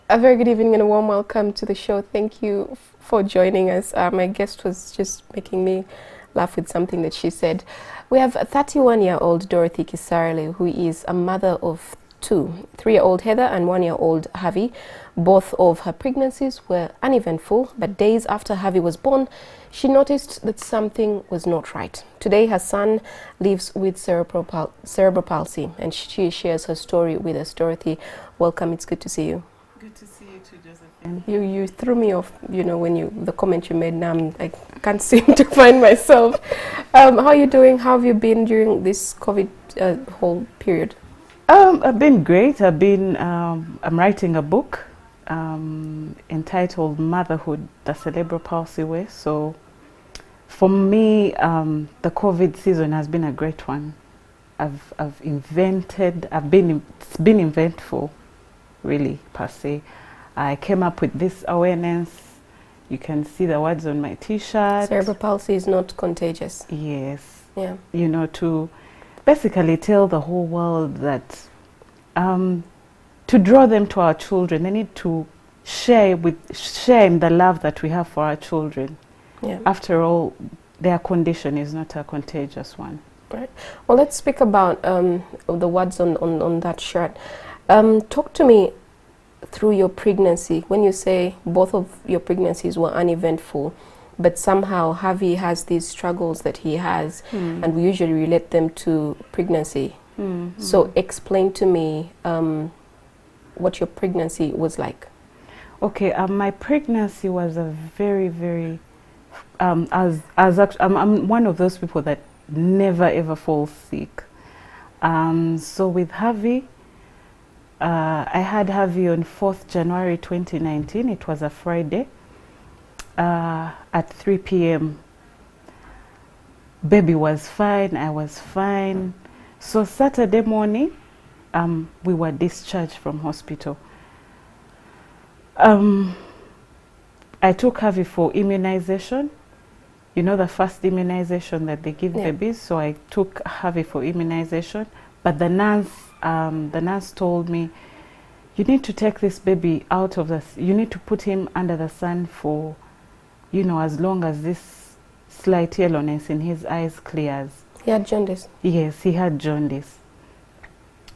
A very good evening and a warm welcome to the show. Thank you for joining us. My guest was just making me laugh with something that she said. We have a 31-year-old Dorothy Kisarale, who is a mother of two, 3-year-old Heather and 1-year-old Harvey. Both of her pregnancies were uneventful, but days after Harvey was born, she noticed that something was not right. Today, her son lives with cerebral palsy, and she shares her story with us. Dorothy, welcome. It's good to see you. Good to see you too, Josephine. You threw me off, when the comment you made. Now I can't seem to find myself. How are you doing? How have you been during this COVID whole period? I've been great. I'm writing a book entitled Motherhood, the Cerebral Palsy Way. So for me, the COVID season has been a great one. It's been eventful, really, per se. I came up with this awareness. You can see the words on my t-shirt. Cerebral palsy is not contagious. Yes. Yeah. To basically tell the whole world that to draw them to our children, they need to share in the love that we have for our children. Yeah. After all, their condition is not a contagious one. Right. Well, let's speak about the words on that shirt. Talk to me through your pregnancy. When you say both of your pregnancies were uneventful, but somehow Harvey has these struggles that he has, and we usually relate them to pregnancy. So explain to me what your pregnancy was like. Okay, my pregnancy was a very, very, I'm one of those people that never ever falls sick. So with Harvey, I had Harvey on 4th January 2019. It was a Friday at 3 p.m. Baby was fine, I was fine. So Saturday morning, we were discharged from hospital. I took Harvey for immunization. You know, the first immunization that they give babies. So I took Harvey for immunization. But the nurse told me, you need to take this baby out of you need to put him under the sun for, as long as this slight yellowness in his eyes clears. He had jaundice? Yes, he had jaundice.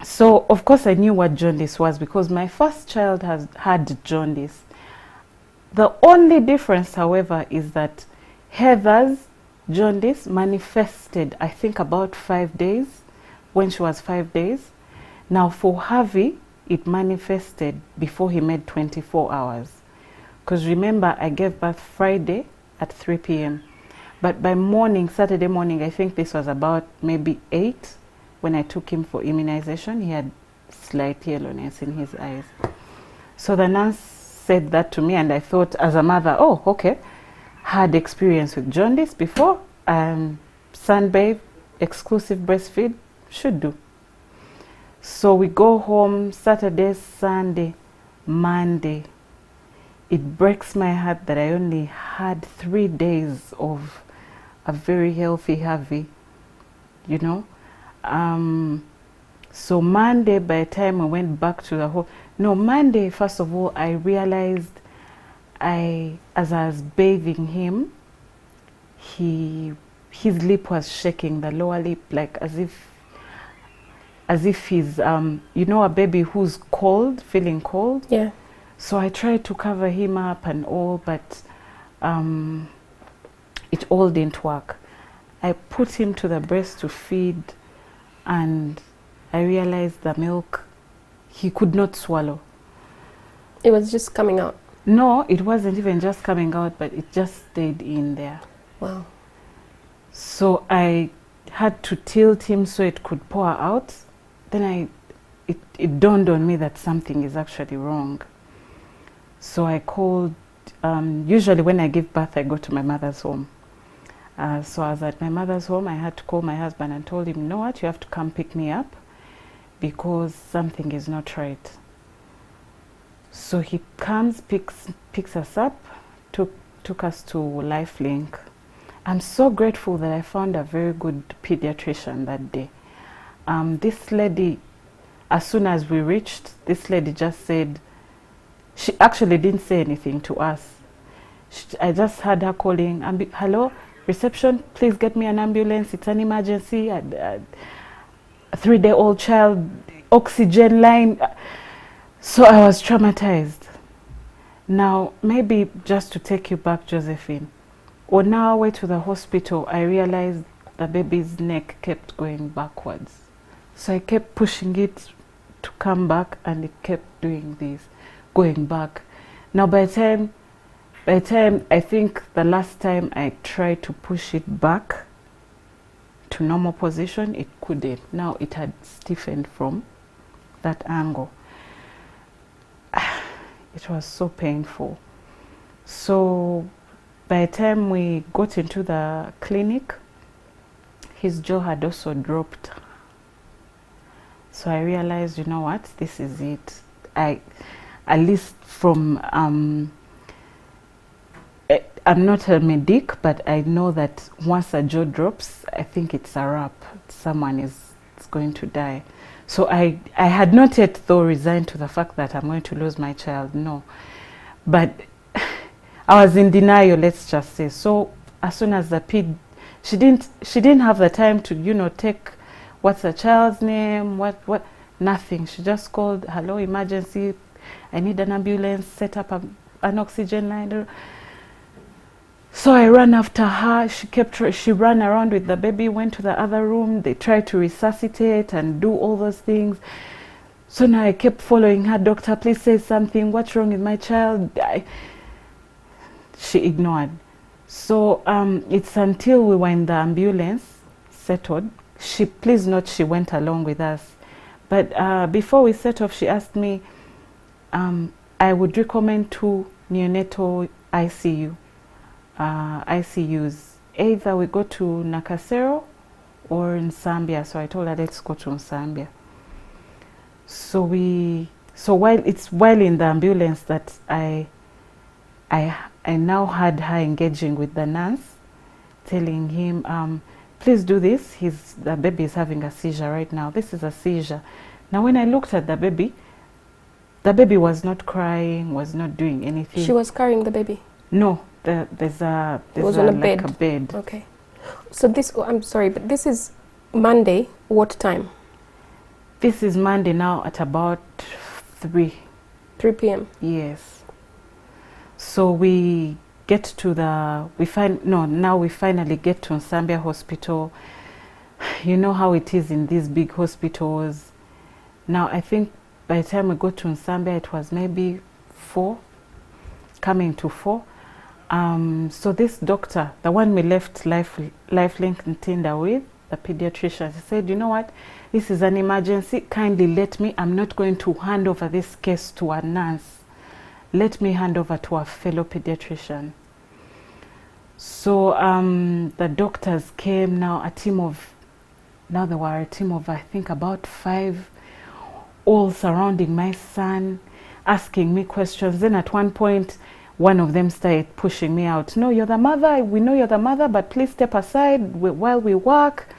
So, of course, I knew what jaundice was because my first child had jaundice. The only difference, however, is that Heather's jaundice manifested, I think, about 5 days, when she was 5 days. Now, for Harvey, it manifested before he made 24 hours. Because remember, I gave birth Friday at 3 p.m. But by morning, Saturday morning, I think this was about maybe 8, when I took him for immunization, he had slight yellowness in his eyes. So the nurse said that to me, and I thought, as a mother, oh, okay, had experience with jaundice before, sunbathe, exclusive breastfeed, should do. So we go home Saturday, Sunday, Monday. It breaks my heart that I only had 3 days of a very healthy Harvey, So Monday, by the time we went back to the home, Monday, first of all, I realized as I was bathing him, his lip was shaking, the lower lip, like as if he's, a baby who's cold, feeling cold. Yeah. So I tried to cover him up and all, but it all didn't work. I put him to the breast to feed, and I realized the milk, he could not swallow. It was just coming out? No, it wasn't even just coming out, but it just stayed in there. Wow. So I had to tilt him so it could pour out. Then it dawned on me that something is actually wrong. So I called, usually when I give birth, I go to my mother's home. So I was at my mother's home. I had to call my husband and told him, you know what, you have to come pick me up because something is not right. So he comes, picks us up, took us to LifeLink. I'm so grateful that I found a very good pediatrician that day. This lady, as soon as we reached, this lady just said, She actually didn't say anything to us. I just heard her calling, hello, reception, please get me an ambulance, it's an emergency, a 3-day-old child, oxygen line. So I was traumatized. Now, maybe just to take you back, Josephine, on our way to the hospital, I realized the baby's neck kept going backwards. So I kept pushing it to come back, and it kept doing this, going back. Now, by the time, I think the last time I tried to push it back to normal position, it couldn't. Now it had stiffened from that angle. It was so painful. So by the time we got into the clinic, his jaw had also dropped. So I realized, you know what, this is it. At least from I'm not a medic, but I know that once a jaw drops, I think it's a wrap. Someone is going to die. So I had not yet though resigned to the fact that I'm going to lose my child, no. But I was in denial, let's just say. So as soon as the ped, she didn't have the time to, you know, take what's the child's name, what, nothing. She just called, hello, emergency, I need an ambulance, set up an oxygen line. So I ran after her. She ran around with the baby, went to the other room. They tried to resuscitate and do all those things. So now I kept following her. Doctor, please say something. What's wrong with my child? She ignored. So it's until we were in the ambulance, settled. Please note, she went along with us. But before we set off, she asked me, I would recommend 2 neonatal ICUs. Either we go to Nakasero or in Zambia. So I told her, let's go to Zambia. So while in the ambulance that I now had her engaging with the nurse, telling him, please do this. The baby is having a seizure right now. This is a seizure. Now when I looked at the baby was not crying, was not doing anything. She was carrying the baby? No. There's a like a bed. Okay. So this, I'm sorry, but this is Monday. What time? This is Monday now at about 3 p.m. Yes. So we get to now we finally get to Zambia hospital. You know how it is in these big hospitals. Now I think by the time we got to Zambia, it was maybe 4, coming to 4. So this doctor, the one we left Lifelink and Tinder with, the pediatrician, he said, you know what, this is an emergency, kindly let me, I'm not going to hand over this case to a nurse. Let me hand over to a fellow pediatrician. So the doctors came, now there were a team of I think about 5, all surrounding my son, asking me questions. Then at one point, one of them started pushing me out. No, you're the mother. We know you're the mother, but please step aside while we work.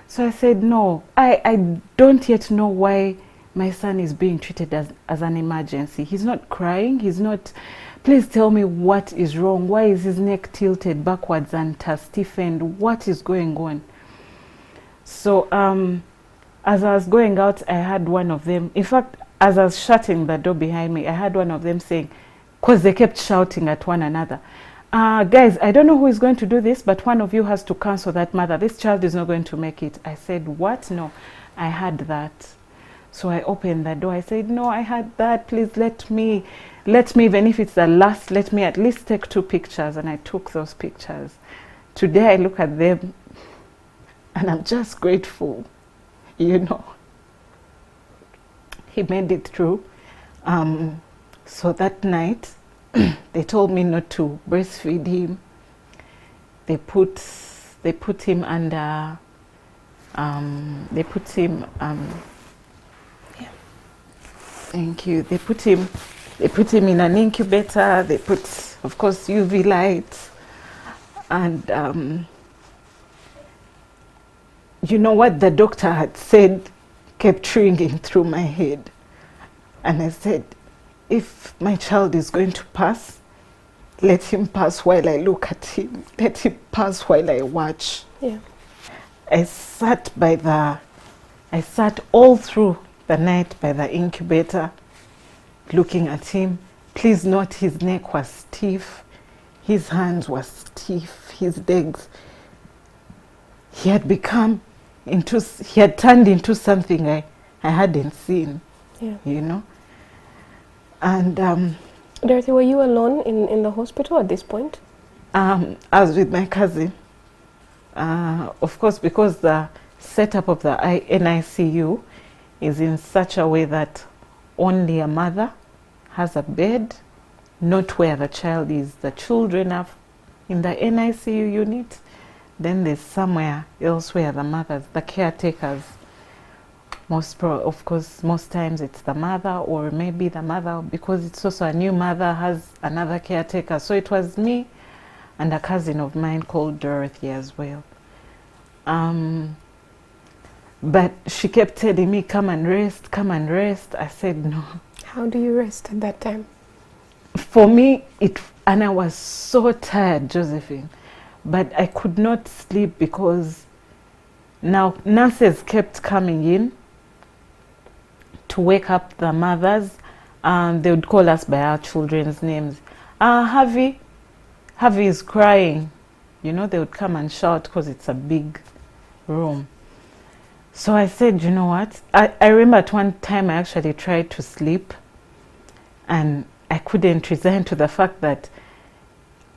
So I said, no, I don't yet know why my son is being treated as an emergency. He's not crying. He's not. Please tell me what is wrong. Why is his neck tilted backwards and has stiffened? What is going on? So as I was going out, I had one of them. In fact, as I was shutting the door behind me, I had one of them saying, because they kept shouting at one another, guys, I don't know who is going to do this, but one of you has to counsel that mother. This child is not going to make it. I said, what? No, I had that. So I opened the door. I said, no, I had that. Please let me, even if it's the last, let me at least take 2 pictures. And I took those pictures. Today I look at them and I'm just grateful, you know. He made it through. So that night, they told me not to breastfeed him. They put him under. Yeah. Thank you. They put him in an incubator. They put, of course, UV light, and you know what the doctor had said kept ringing through my head, and I said, if my child is going to pass, let him pass while I look at him. Let him pass while I watch. Yeah. I sat all through the night by the incubator, looking at him. Please note his neck was stiff, his hands were stiff, his legs. He had turned into something I hadn't seen, Yeah. you know. And Dorothy, were you alone in the hospital at this point? I was with my cousin. Of course, because the setup of the NICU is in such a way that only a mother has a bed, not where the child is. The children are in the NICU unit. Then there's somewhere else where the mothers, the caretakers, of course, most times it's the mother, or maybe the mother, because it's also a new mother, has another caretaker. So it was me and a cousin of mine called Dorothy as well. But she kept telling me, come and rest, come and rest. I said no. How do you rest at that time? For me, and I was so tired, Josephine, but I could not sleep because now nurses kept coming in to wake up the mothers. They would call us by our children's names. Harvey is crying. You know, they would come and shout because it's a big room. So I said, you know what? I remember at one time I actually tried to sleep and I couldn't resign to the fact that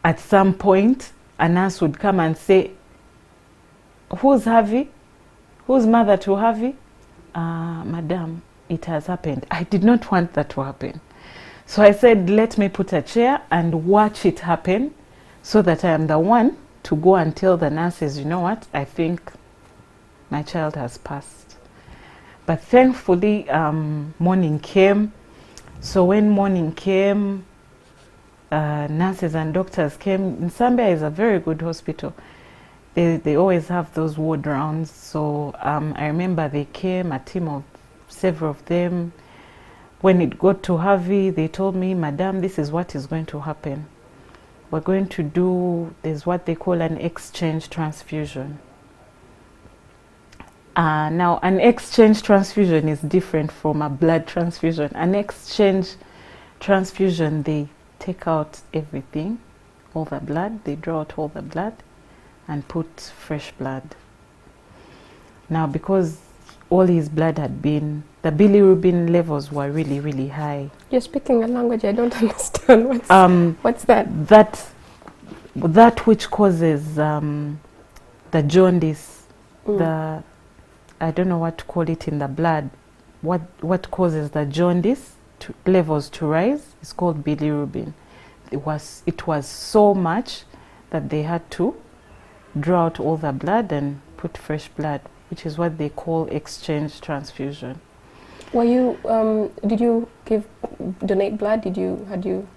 at some point a nurse would come and say, who's Harvey? Who's mother to Harvey? Madam, it has happened. I did not want that to happen. So I said, let me put a chair and watch it happen so that I am the one to go and tell the nurses, you know what, I think my child has passed. But thankfully, morning came. So when morning came, nurses and doctors came. Nsambia is a very good hospital. They always have those ward rounds. So I remember they came, a team of several of them. When it got to Harvey, they told me, Madam, this is what is going to happen. We're going to do, there's what they call an exchange transfusion. Now, an exchange transfusion is different from a blood transfusion. An exchange transfusion, they take out everything, all the blood, they draw out all the blood and put fresh blood. Now, because all his blood had been, the bilirubin levels were really, really high. You're speaking a language I don't understand. What's that? That which causes the jaundice, I don't know what to call it in the blood. What causes the jaundice levels to rise is called bilirubin. It was so much that they had to draw out all the blood and put fresh blood, which is what they call exchange transfusion. Were you? Did you donate blood? Had you?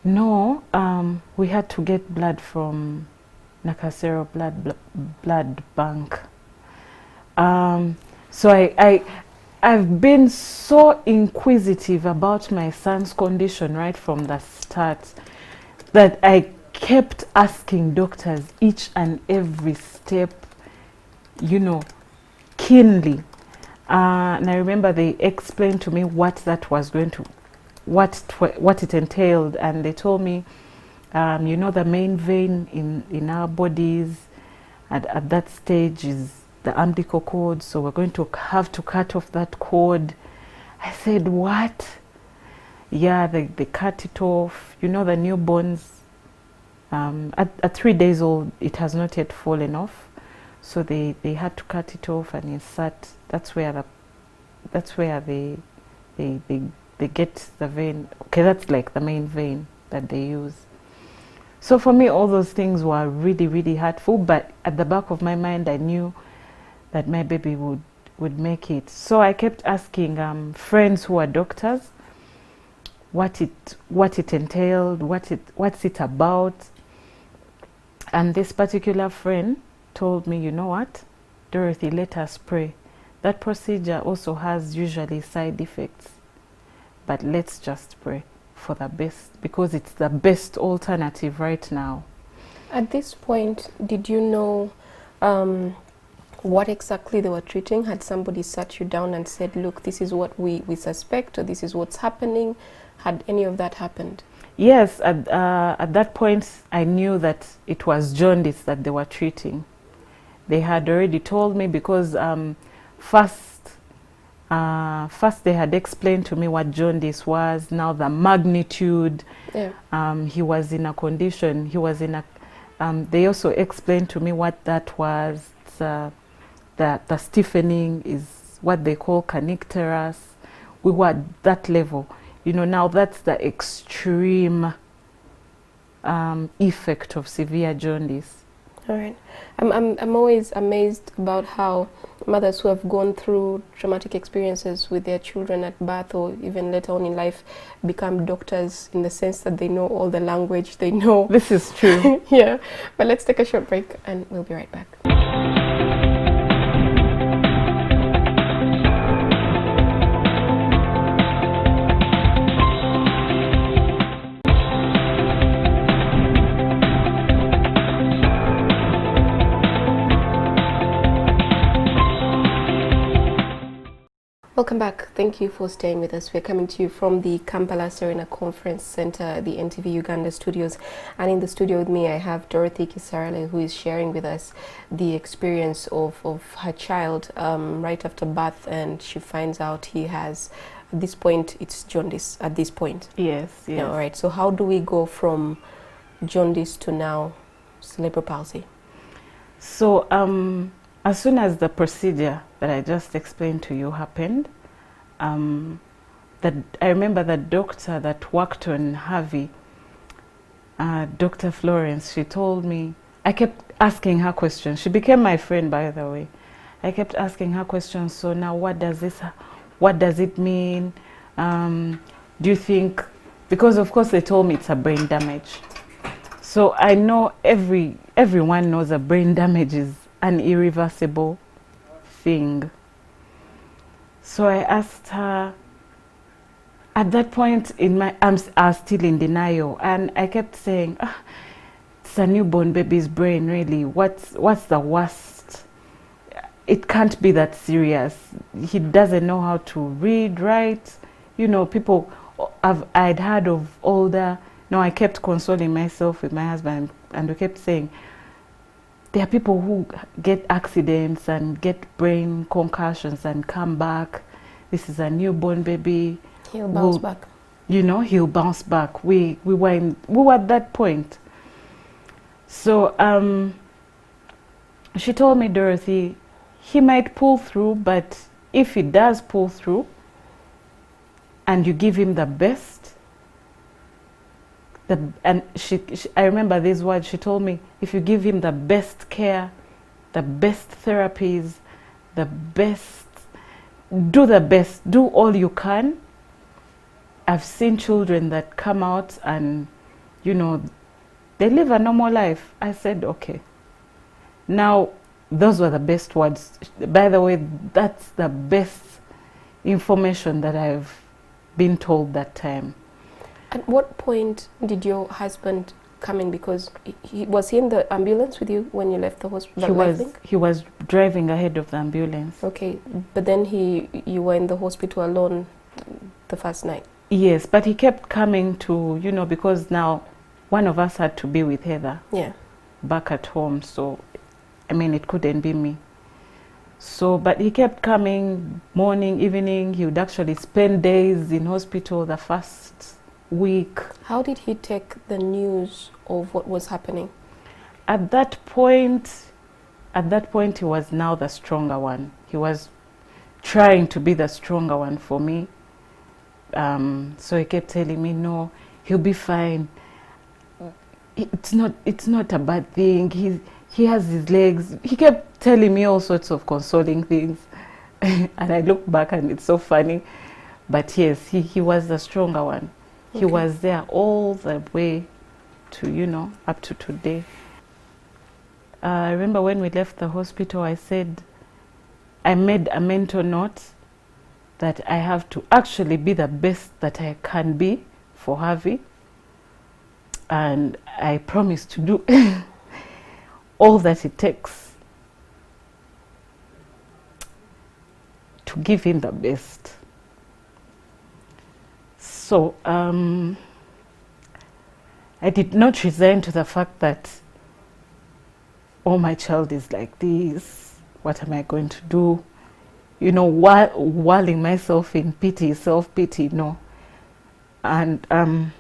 No, we had to get blood from Nakasero blood bank. So I've been so inquisitive about my son's condition right from the start that I kept asking doctors each and every step, you know, keenly. And I remember they explained to me what that was going to, what it entailed, and they told me, you know, the main vein in our bodies at that stage is the umbilical cord, so we're going to have to cut off that cord. I said, what? Yeah, they cut it off. You know, the newborns, at 3 days old, it has not yet fallen off, so they had to cut it off and insert. That's where they get the vein. Okay, that's like the main vein that they use. So for me, all those things were really, really hurtful, but at the back of my mind, I knew that my baby would make it. So I kept asking friends who are doctors what it entailed, what's it about. And this particular friend told me, you know what, Dorothy, let us pray. That procedure also has usually side effects, but let's just pray. for the best, because it's the best alternative right now. At this point, did you know what exactly they were treating? Had somebody sat you down and said, look, this is what we suspect, or this is what's happening? Had any of that happened? Yes, at that point I knew that it was jaundice that they were treating. They had already told me, because first they had explained to me what jaundice was, now the magnitude. Yeah. He was in a condition, he was in a, they also explained to me what that was. The stiffening is what they call canicterus. We were at that level. You know, now that's the extreme effect of severe jaundice. All right. I'm always amazed about how mothers who have gone through traumatic experiences with their children at birth or even later on in life become doctors, in the sense that they know all the language, they know. This is true. Yeah. But let's take a short break and we'll be right back. Welcome back. Thank you for staying with us. We're coming to you from the Kampala Serena Conference Center, the NTV Uganda studios. And in the studio with me, I have Dorothy Kisarale, who is sharing with us the experience of her child right after birth. And she finds out he has, at this point, it's jaundice at this point. Yes, yes. Yeah, all right. So how do we go from jaundice to now cerebral palsy? So as soon as the procedure that I just explained to you happened, that I remember the doctor that worked on Harvey, Dr. Florence, she told me, I kept asking her questions. She became my friend, by the way. I kept asking her questions. So now what does it mean? Do you think, because of course they told me it's a brain damage. So I know everyone knows a brain damage is an irreversible thing. So I asked her, at that point in my, I was still in denial, and I kept saying, it's a newborn baby's brain, really. What's the worst? It can't be that serious. He doesn't know how to read, write. You know, people, I'd heard of older, no, I kept consoling myself with my husband, and we kept saying, there are people who get accidents and get brain concussions and come back. This is a newborn baby. He'll bounce back. You know, he'll bounce back. We were at that point. So she told me, Dorothy, he might pull through, but if he does pull through and you give him the best, I remember these words, she told me, if you give him the best care, the best therapies, the best, do all you can. I've seen children that come out and, you know, they live a normal life. I said, okay. Now, those were the best words. By the way, that's the best information that I've been told that time. At what point did your husband come in? Because was he in the ambulance with you when you left the hospital? He was driving ahead of the ambulance. Okay, but then you were in the hospital alone the first night? Yes, but he kept coming to, you know, because now one of us had to be with Heather. Yeah. Back at home, so, I mean, it couldn't be me. So, but he kept coming morning, evening. He would actually spend days in hospital the first week. How did he take the news of what was happening? At that point, he was now the stronger one. He was trying to be the stronger one for me. So he kept telling me, no, he'll be fine. It's not a bad thing. He has his legs. He kept telling me all sorts of consoling things. And I look back and it's so funny. But yes, he was the stronger one. Okay. He was there all the way to, you know, up to today. I remember when we left the hospital, I made a mental note that I have to actually be the best that I can be for Harvey, and I promise to do all that it takes to give him the best. So I did not resign to the fact that, oh, my child is like this, what am I going to do? You know, walling myself in pity, self-pity, no. And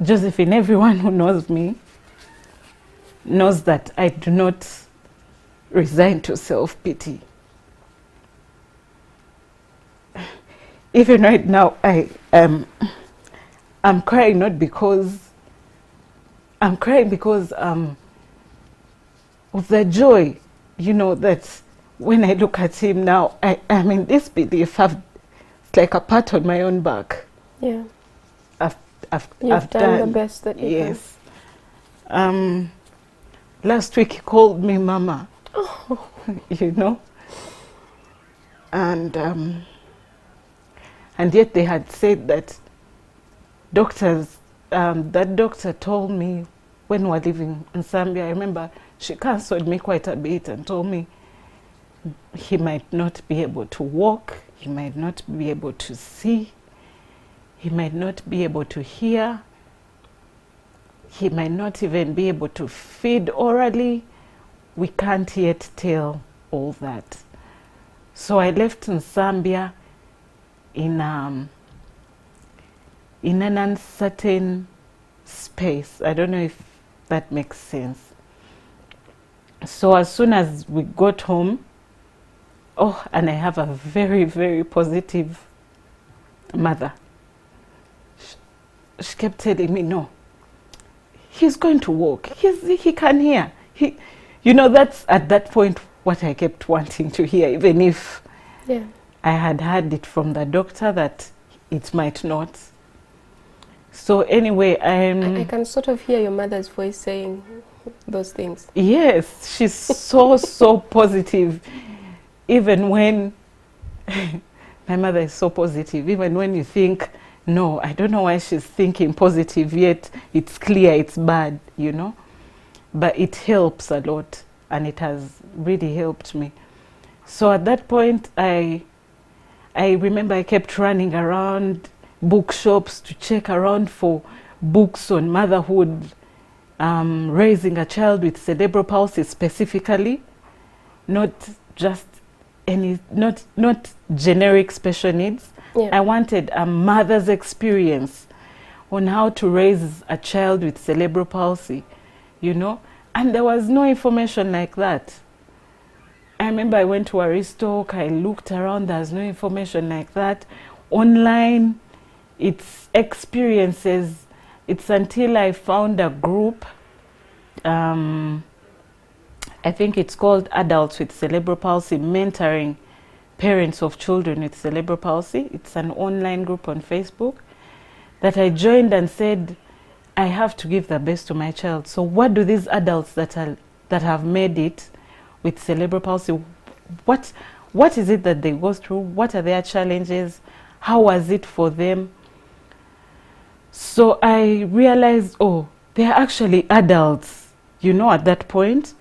Josephine, everyone who knows me knows that I do not resign to self-pity. Even right now, I'm crying not because I'm crying because of the joy, you know, that when I look at him now, I'm in this belief. It's like a pat on my own back. Yeah. I've done the best that you can. Last week he called me Mama. Oh. You know, and yet they had said that that doctor told me when we were living in Zambia, I remember she counseled me quite a bit and told me he might not be able to walk, he might not be able to see, he might not be able to hear, he might not even be able to feed orally. We can't yet tell all that. So I left in Zambia in an uncertain space. I don't know if that makes sense. So as soon as we got home, oh, and I have a very, very positive mother. She kept telling me, no, he's going to walk. He can hear. You know, that's at that point what I kept wanting to hear, even if I had heard it from the doctor that it might not. So anyway, I can sort of hear your mother's voice saying those things. Yes, she's so positive. Even when my mother is so positive, even when you think, no, I don't know why she's thinking positive, yet it's clear it's bad, you know. But it helps a lot, and it has really helped me. So at that point, I remember I kept running around bookshops to check around for books on motherhood, raising a child with cerebral palsy specifically, not just not generic special needs. Yeah. I wanted a mother's experience on how to raise a child with cerebral palsy, you know, and there was no information like that. I remember I went to Aristoc, I looked around, there's no information like that. Online, it's experiences. It's until I found a group, I think it's called Adults with Cerebral Palsy, mentoring parents of children with cerebral palsy. It's an online group on Facebook that I joined and said, I have to give the best to my child. So what do these adults that have made it with cerebral palsy, what is it that they go through? What are their challenges? How was it for them? So I realized, oh, they're actually adults, you know, at that point,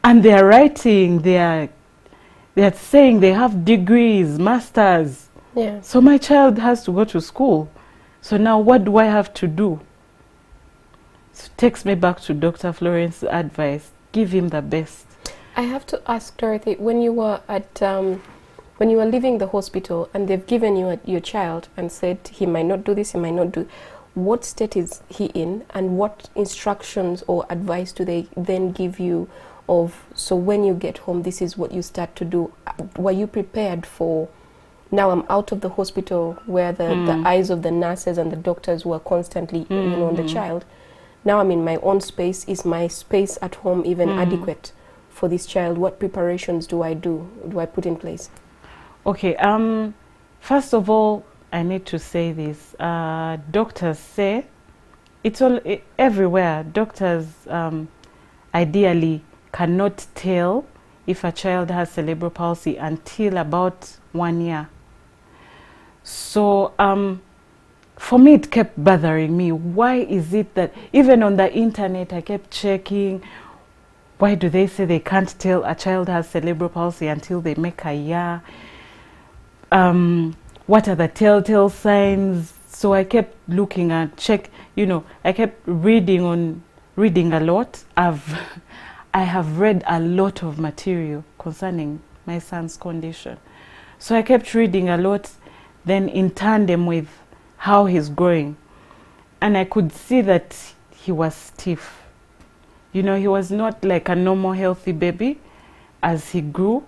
and they're writing, they're saying they have degrees, masters. Yeah. So my child has to go to school. So now what do I have to do? So it takes me back to Dr. Florence's advice, give him the best. I have to ask Dorothy, when you were leaving the hospital and they've given you your child and said he might not do this, he might not do, what state is he in, and what instructions or advice do they then give you of, so when you get home, this is what you start to do? Were you prepared for, now I'm out of the hospital where the eyes of the nurses and the doctors were constantly you know, on the child. Now I'm in my own space. Is my space at home even adequate for this child? What preparations do I put in place? Okay, first of all, I need to say this. Doctors say, it's all everywhere. Doctors ideally cannot tell if a child has cerebral palsy until about 1 year. So for me, it kept bothering me. Why is it that even on the internet, I kept checking, why do they say they can't tell a child has cerebral palsy until they make a year? What are the telltale signs? So I kept looking and I kept reading a lot. I have read a lot of material concerning my son's condition. So I kept reading a lot, then in tandem with how he's growing. And I could see that he was stiff. He was not like a normal healthy baby as he grew.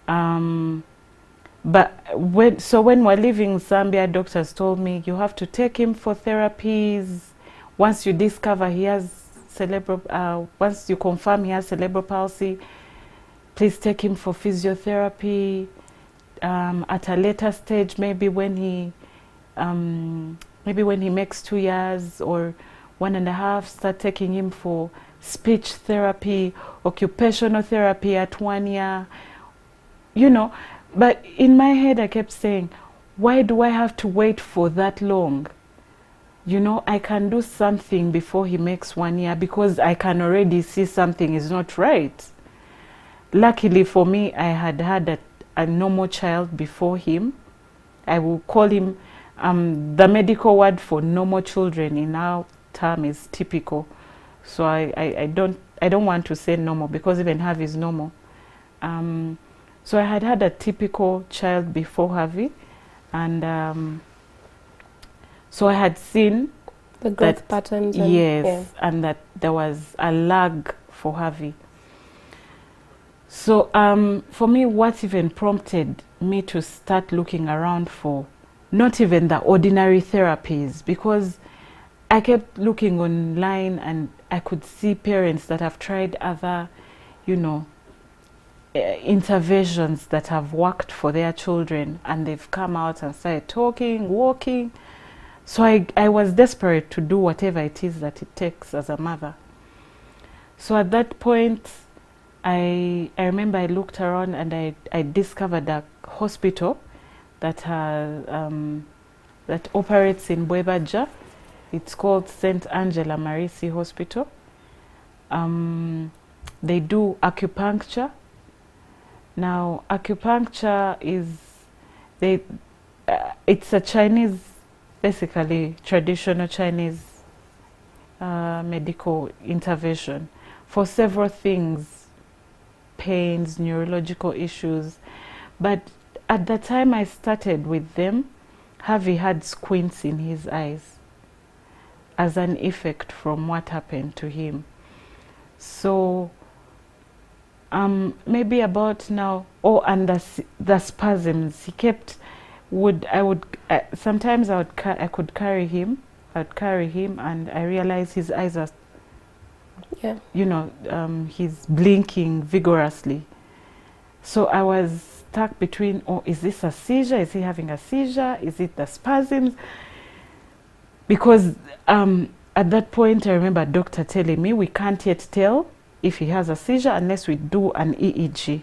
But when we're leaving Zambia, doctors told me you have to take him for therapies. Once you discover he has once you confirm he has cerebral palsy, please take him for physiotherapy. At a later stage, maybe when he makes 2 years or 1.5, start taking him for speech therapy, occupational therapy at 1 year. But in my head, I kept saying, why do I have to wait for that long? I can do something before he makes 1 year because I can already see something is not right. Luckily for me, I had a normal child before him. I will call him, the medical word for normal children in our term is typical. So I don't want to say normal because even Harvey is normal. So I had a typical child before Harvey, and so I had seen the growth patterns. And that there was a lag for Harvey. So for me, what even prompted me to start looking around for not even the ordinary therapies, because I kept looking online and I could see parents that have tried other, interventions that have worked for their children, and they've come out and started talking, walking. So I was desperate to do whatever it is that it takes as a mother. So at that point, I remember I looked around and I discovered a hospital that that operates in Bwebaja. It's called St. Angela Marisi Hospital. They do acupuncture. Now, acupuncture is it's a Chinese, basically traditional Chinese medical intervention for several things, pains, neurological issues. But at the time I started with them, Harvey had squints in his eyes as an effect from what happened to him. So maybe about now, and the spasms, he kept, sometimes I could carry him, and I realized his eyes are, he's blinking vigorously. So I was stuck between, is this a seizure? Is he having a seizure? Is it the spasms? Because at that point, I remember a doctor telling me we can't yet tell if he has a seizure unless we do an EEG.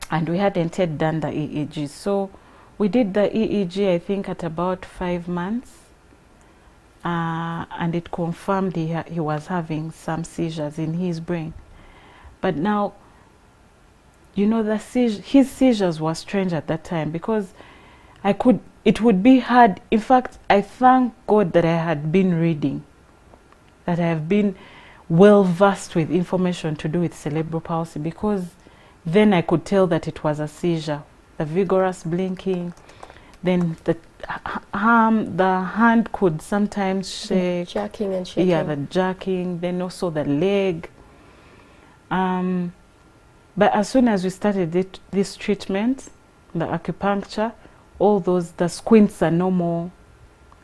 And we hadn't yet done the EEG. So we did the EEG, I think, at about 5 months. And it confirmed he was having some seizures in his brain. But now, his seizures were strange at that time because it would be hard. In fact, I thank God that I had been reading, that I have been well versed with information to do with cerebral palsy, because then I could tell that it was a seizure. The vigorous blinking, then the hand could sometimes shake. Jerking and shaking. Yeah, the jerking, then also the leg. But as soon as we started this treatment, the acupuncture, the squints are no more.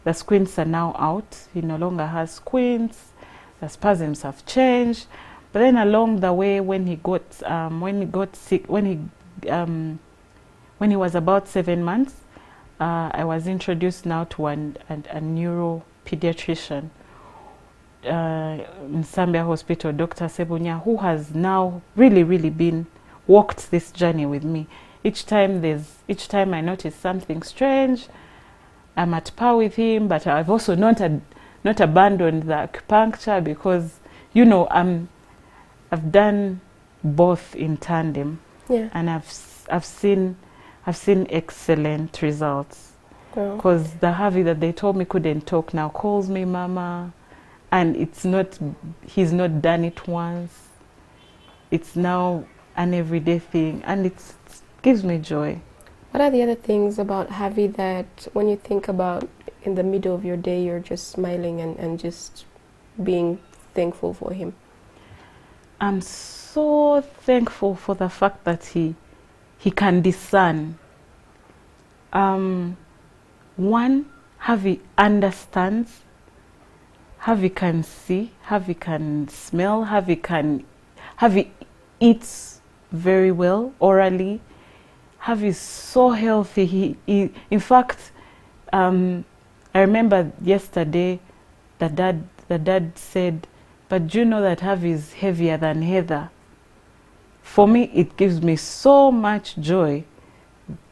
The squints are now out. He no longer has squints. The spasms have changed. But then along the way, when he got sick, when he was about 7 months, I was introduced now to a neuro pediatrician in Zambia Hospital, Dr. Sebunya, who has now really, really walked this journey with me. each time I notice something strange, I'm at par with him, but I've also not abandoned the acupuncture because, you know, I've done both in tandem, and I've seen excellent results. Because the Harvey that they told me couldn't talk now calls me mama, and he's not done it once. It's now an everyday thing, and it gives me joy. What are the other things about Harvey that when you think about in the middle of your day, you're just smiling and just being thankful for him? I'm so thankful for the fact that he can discern. One, Harvey understands, Harvey can see, Harvey can smell, Harvey eats very well orally. Harvey is so healthy. He in fact, I remember yesterday the dad said, but do you know that Harvey is heavier than Heather? For me, it gives me so much joy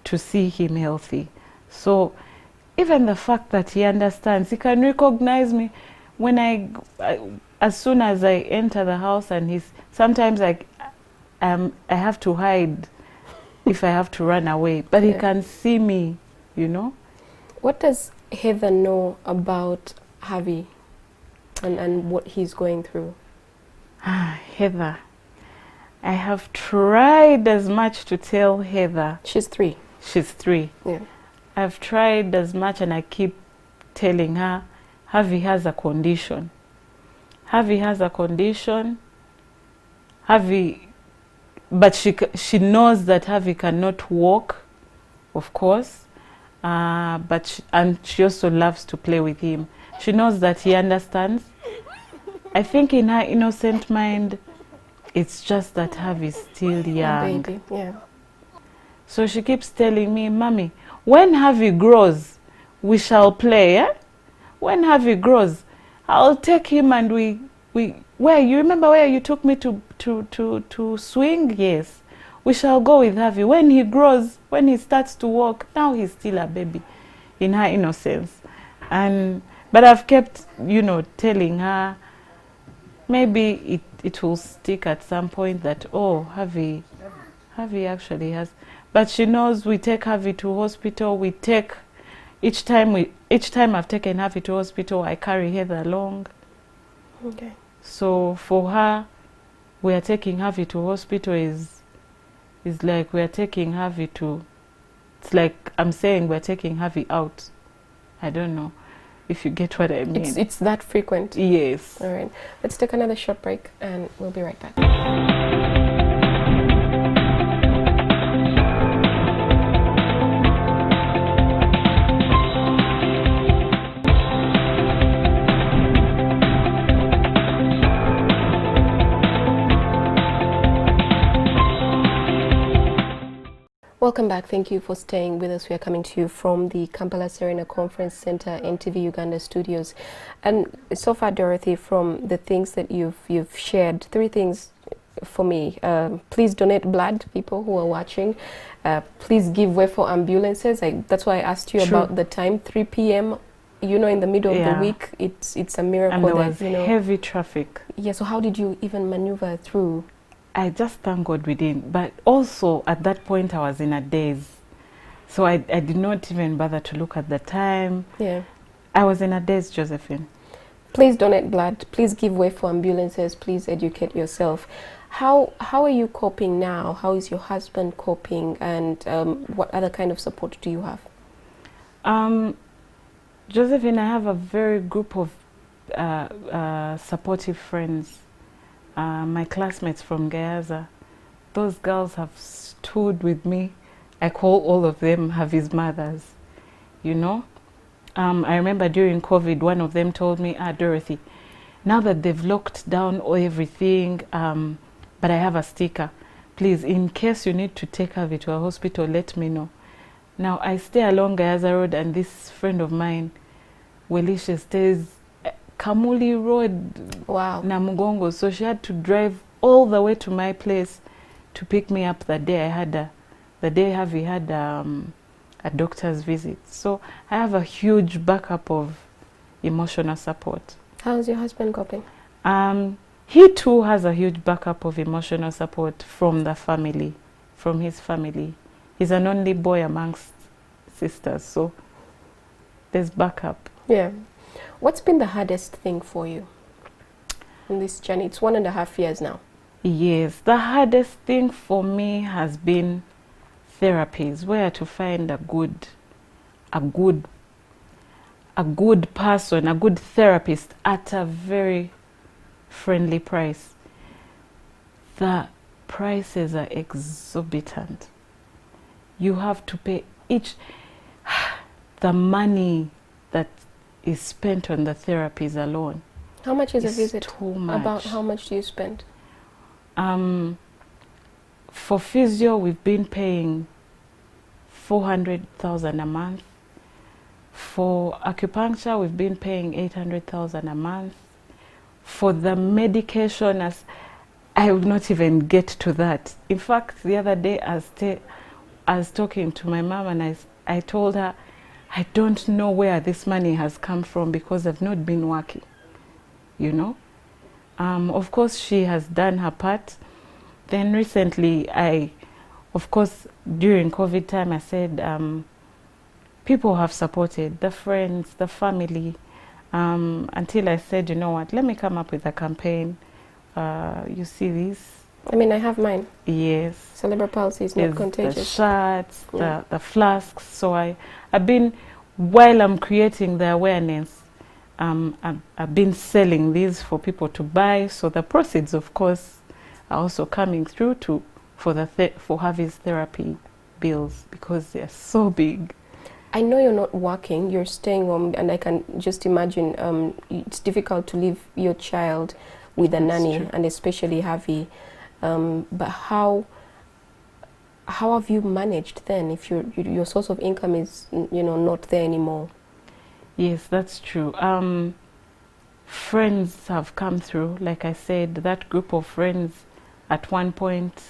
to see him healthy. So even the fact that he understands, he can recognize me when as soon as I enter the house, and sometimes I have to hide if I have to run away, but he can see me, you know. What does Heather know about Harvey and what he's going through? Heather, I have tried as much to tell Heather. She's 3. She's 3. Yeah. I've tried as much, and I keep telling her, Harvey has a condition. Harvey has a condition. But she knows that Harvey cannot walk, of course, and she also loves to play with him. She knows that he understands. I think in her innocent mind, it's just that Harvey is still young. Baby, yeah. So she keeps telling me, Mommy, when Harvey grows, we shall play, eh? When Harvey grows, I'll take him and you remember where you took me to swing? Yes. We shall go with Harvey. When he grows, when he starts to walk, now he's still a baby, in her innocence. But I've kept, you know, telling her, maybe it will stick at some point that, oh, Harvey actually has. But she knows we take Harvey to hospital. Each time I've taken Harvey to hospital, I carry Heather along. Okay. So for her, we are taking Harvey to hospital is like we are taking Harvey to. It's like I'm saying we're taking Harvey out. I don't know if you get what I mean. It's that frequent. Yes. All right. Let's take another short break, and we'll be right back. Welcome back. Thank you for staying with us. We are coming to you from the Kampala Serena Conference Center, NTV Uganda studios. And so far, Dorothy, from the things that you've shared, 3 things for me. Please donate blood, people who are watching. Please give way for ambulances. That's why I asked you about the time, 3 p.m. You know, in the middle of the week, it's a miracle. And there was heavy traffic. Yeah, so how did you even maneuver through? I just thank God we didn't. But also at that point I was in a daze. So I did not even bother to look at the time. Yeah. I was in a daze, Josephine. Please donate blood. Please give way for ambulances. Please educate yourself. How are you coping now? How is your husband coping? And what other kind of support do you have? Josephine, I have a very group of supportive friends. My classmates from Gayaza, those girls have stood with me. I call all of them Harvey's mothers, you know. I remember during COVID, one of them told me, Dorothy, now that they've locked down everything, but I have a sticker. Please, in case you need to take Harvey to a hospital, let me know. Now, I stay along Gayaza Road, and this friend of mine, Welisha, stays Kamuli Road, wow, Namugongo. So she had to drive all the way to my place to pick me up that day. I had the day Harvey had a doctor's visit. So I have a huge backup of emotional support. How's your husband coping? He too has a huge backup of emotional support from the family, from his family. He's an only boy amongst sisters, so there's backup. Yeah. What's been the hardest thing for you in this journey? It's 1.5 years now. Yes, the hardest thing for me has been therapies, where to find a good person, a good therapist at a very friendly price. The prices are exorbitant. You have to pay the money that is spent on the therapies alone. How much is a visit? Too much. About how much do you spend? For physio, we've been paying 400,000 a month. For acupuncture, we've been paying 800,000 a month. For the medication, I will not even get to that. In fact, the other day I was talking to my mom, and I told her, I don't know where this money has come from because I've not been working, you know. Of course, she has done her part. Then recently, of course, during COVID time, I said, people have supported, the friends, the family, until I said, you know what, let me come up with a campaign. You see this? I mean, I have mine. Yes. Cerebral palsy is not contagious. The shirts, the flasks. So I've been, while I'm creating the awareness, I've been selling these for people to buy. So the proceeds, of course, are also coming through for Harvey's therapy bills, because they're so big. I know you're not working, you're staying home, and I can just imagine it's difficult to leave your child with a nanny, and especially Harvey. But how have you managed then if your source of income is not there anymore? Yes, that's true. Friends have come through. Like I said, that group of friends at one point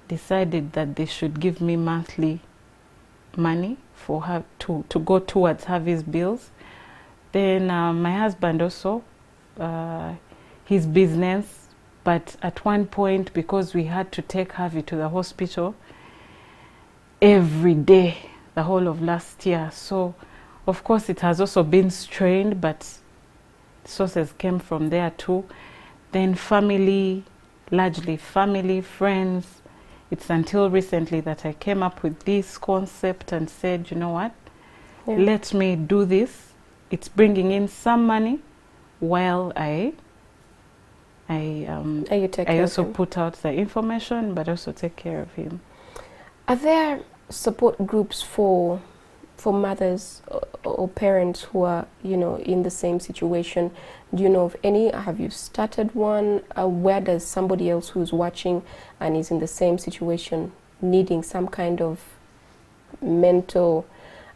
decided that they should give me monthly money for her to go towards Harvey's bills. Then my husband also, his business. But at one point, because we had to take Harvey to the hospital every day, the whole of last year. So, of course, it has also been strained, but sources came from there too. Then family, largely family, friends. It's until recently that I came up with this concept and said, you know what, let me do this. It's bringing in some money while I also put out the information, but also take care of him. Are there support groups for mothers or parents who are in the same situation? Do you know of any? Have you started one? Where does somebody else who's watching and is in the same situation, needing some kind of mental,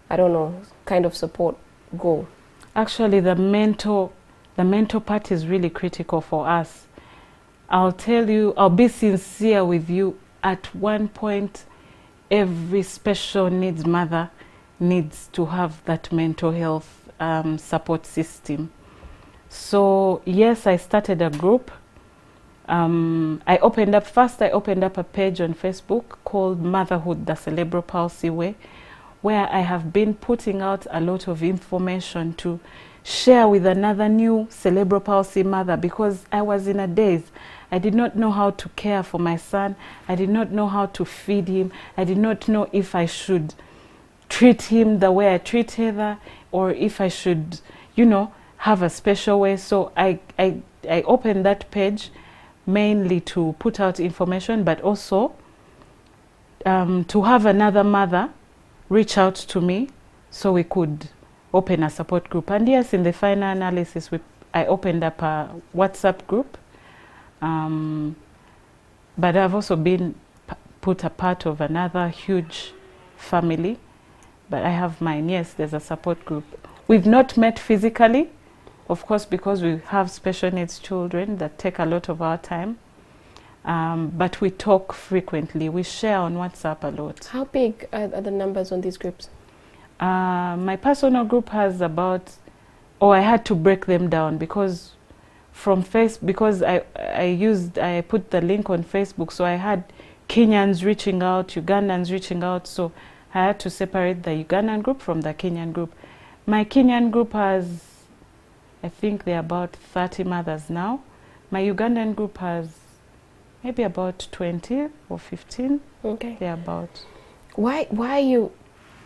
kind of support, go? Actually, the mental part is really critical for us. I'll tell you, I'll be sincere with you. At one point, every special needs mother needs to have that mental health support system. So yes, I started a group. I opened up a page on Facebook called Motherhood the Cerebral Palsy Way, where I have been putting out a lot of information to share with another new cerebral palsy mother, because I was in a daze. I did not know how to care for my son. I did not know how to feed him. I did not know if I should treat him the way I treat Heather, or if I should, have a special way. So I opened that page mainly to put out information, but also to have another mother reach out to me so we could open a support group. And yes, in the final analysis, I opened up a WhatsApp group. But I've also been put a part of another huge family. But I have mine. Yes, there's a support group. We've not met physically, of course, because we have special needs children that take a lot of our time. But we talk frequently. We share on WhatsApp a lot. How big are the numbers on these groups? My personal group has about, I had to break them down because because I put the link on Facebook, so I had Kenyans reaching out, Ugandans reaching out, so I had to separate the Ugandan group from the Kenyan group. My Kenyan group has, I think they're about 30 mothers now. My Ugandan group has maybe about 20 or 15. Okay. They're about. Why are you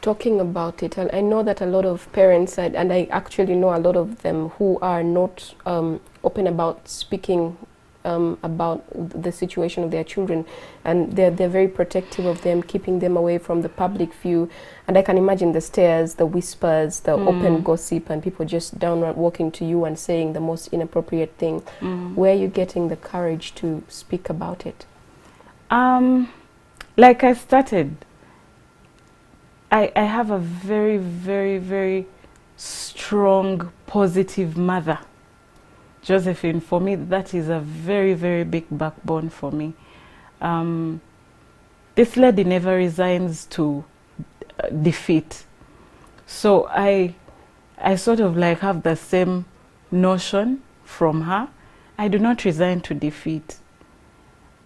talking about it? I know that a lot of parents, and I actually know a lot of them who are not open about speaking about the situation of their children, and they're very protective of them, keeping them away from the public view. And I can imagine the stares, the whispers, the open gossip, and people just downright walking to you and saying the most inappropriate thing. Where are you getting the courage to speak about it? Like I started, I have a very, very, very strong, positive mother. Josephine, for me, that is a very, very big backbone for me. This lady never resigns to defeat. So I sort of like have the same notion from her. I do not resign to defeat.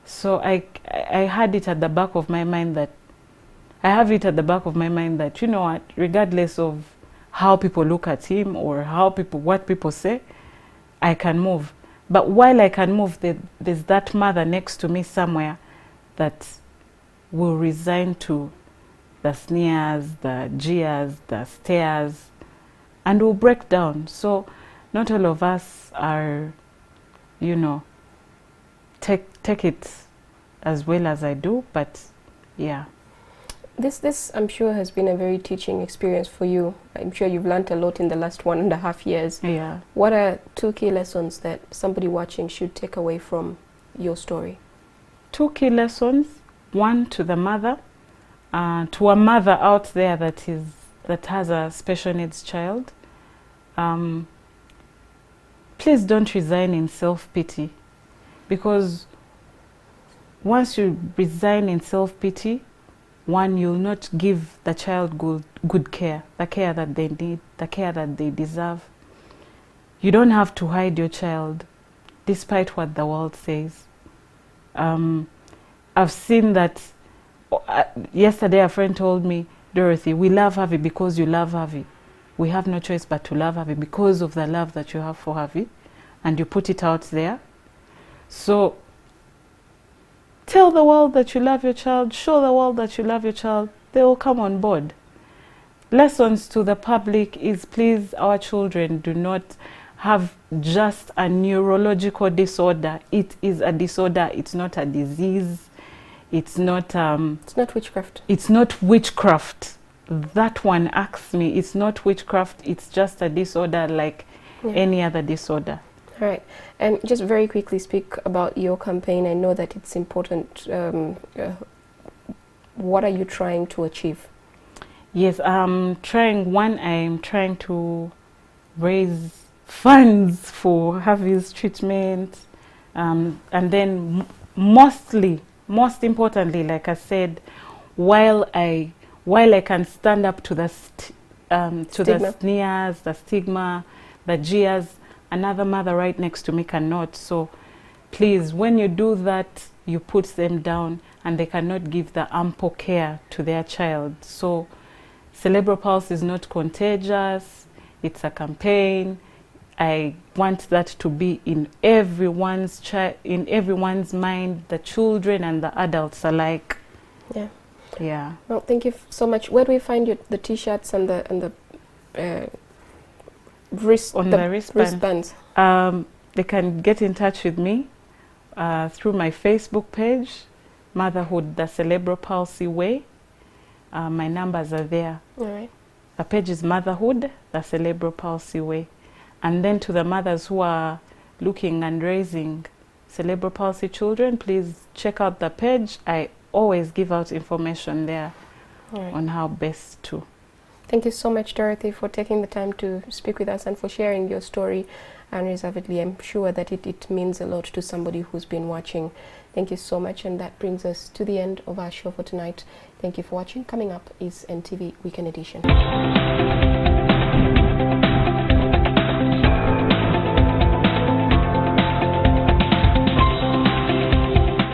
So I had it at the back of my mind that, you know what, regardless of how people look at him or what people say, I can move. But while I can move, there's that mother next to me somewhere that will resign to the sneers, the jeers, the stares, and will break down. So not all of us are, you know, take it as well as I do, but yeah. This I'm sure has been a very teaching experience for you. I'm sure you've learned a lot in the last 1.5 years. Yeah. What are 2 key lessons that somebody watching should take away from your story? 2 key lessons. One, to the mother, to a mother out there that has a special needs child. Please don't resign in self-pity, because once you resign in self-pity, one, you'll not give the child good care, the care that they need, the care that they deserve. You don't have to hide your child, despite what the world says. I've seen that. Yesterday a friend told me, Dorothy, we love Harvey because you love Harvey. We have no choice but to love Harvey because of the love that you have for Harvey, and you put it out there. So tell the world that you love your child, show the world that you love your child, they will come on board. Lessons to the public is, please, our children do not have just a neurological disorder. It is a disorder, it's not a disease. It's not witchcraft. It's not witchcraft. That one asks me, it's not witchcraft, it's just a disorder like any other disorder. All right. And just very quickly speak about your campaign. I know that it's important. What are you trying to achieve? Yes, I'm trying to raise funds for Harvey's treatment. And then most importantly, like I said, while I can stand up to the sneers, the stigma, the jeers, another mother right next to me cannot. So please, when you do that, you put them down, and they cannot give the ample care to their child. So cerebral palsy is not contagious. It's a campaign. I want that to be in everyone's mind, the children and the adults alike. Yeah. Yeah. Well, thank you so much. Where do we find the T-shirts and the wristbands? They can get in touch with me through my Facebook page, Motherhood the Cerebral Palsy Way. My numbers are there. All right. The page is Motherhood the Cerebral Palsy Way. And then to the mothers who are looking and raising cerebral palsy children, please check out the page. I always give out information there on how best to. Thank you so much, Dorothy, for taking the time to speak with us and for sharing your story. unreservedly. I'm sure that it means a lot to somebody who's been watching. Thank you so much, and that brings us to the end of our show for tonight. Thank you for watching. Coming up is NTV Weekend Edition.